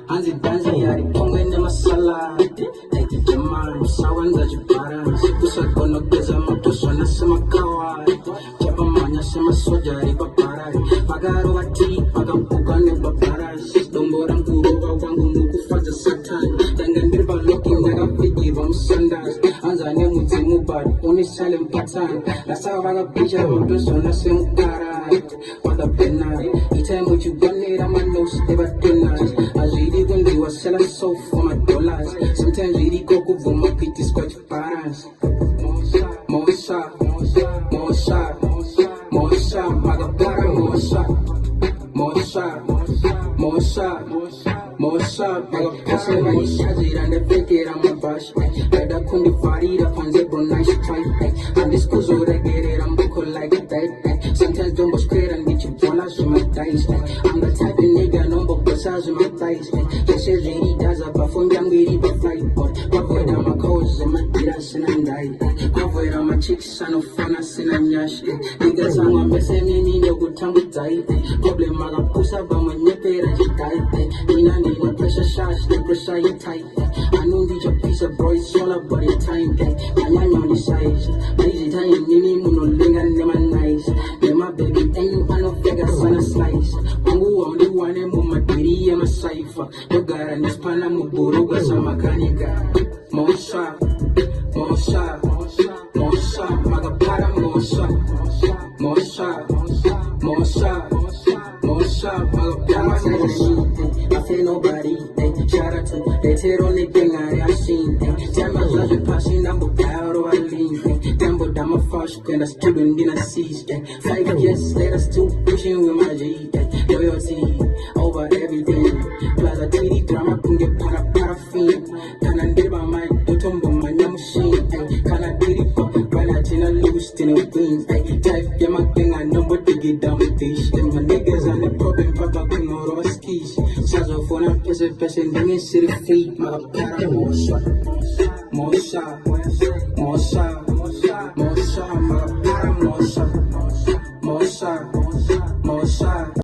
Hanzi danzi yari pomwe na masala. Jamani sawanza jipara. Kusa kono geza mapuso na sema kawa. Jaba manya sema soja riba para. Pagaro wati pagapuka ne babara. Dombora mkuru wangu nukufaza satan. Dangan birba loki naga pigi rom sandas. Anza ne muti mubad oni salem patan. Lasa waga pija mapuso na sema kara. Wada pena. Item what you gun it I'm a nose never dinners. As really when they were selling soap for my dollars. Sometimes really go for my pity scratch parents. More shot, more shot, more shot, Magabara, more shot, more shot, more shot, more shot, Magabara, more shot, and the fake it on my bash. Like that couldn't vary the fans that run nice try. And this goes over, get it, I'm buckle like that. Sometimes don't go straight and get you dollars in my dice. I'm the type of nigga, no but besides in my thighs. Just as he does up a phone, I'm ready to flight. Covered on my clothes and my tears and I'm dying. Covered on my chicks and no fun, I sing and yash. Niggas on my best and any no good time with tight. Problem I got push up on my neck and you tight. In a need no pressure shots, the pressure you tight. I know that your piece of bro is smaller but it's time. I'm on the size. Lazy time, Nini Muno Ling and never nice. My baby, and you are no Vegas on a slice. Mungu on the one and my kitty and my cipher. The guy and this Panama Buruga Samakanika. More shot, more shot, more shot, Magapara, more shot, more shot, more shot, more shot, Magapara. I feel nobody, shout out to they tear on the thing I seen. Tell my love passing, I'm a power or I lean. Dambo Dama Fash, and a student in a seas. 5 years later, still pushing with my G. Loyalty over everything. Plaza TD drama, can get paraffin. Can I get my mind to tumble my machine? Can I get it up when I didn't lose to no wings? Type, get my thing, I know what to get down with this. Then my niggas on the problem, Papa can no roll skis. Sazo for a person, then you see the feet. My para more shot, more shot, more shot, more shot, my para more shot, more shot.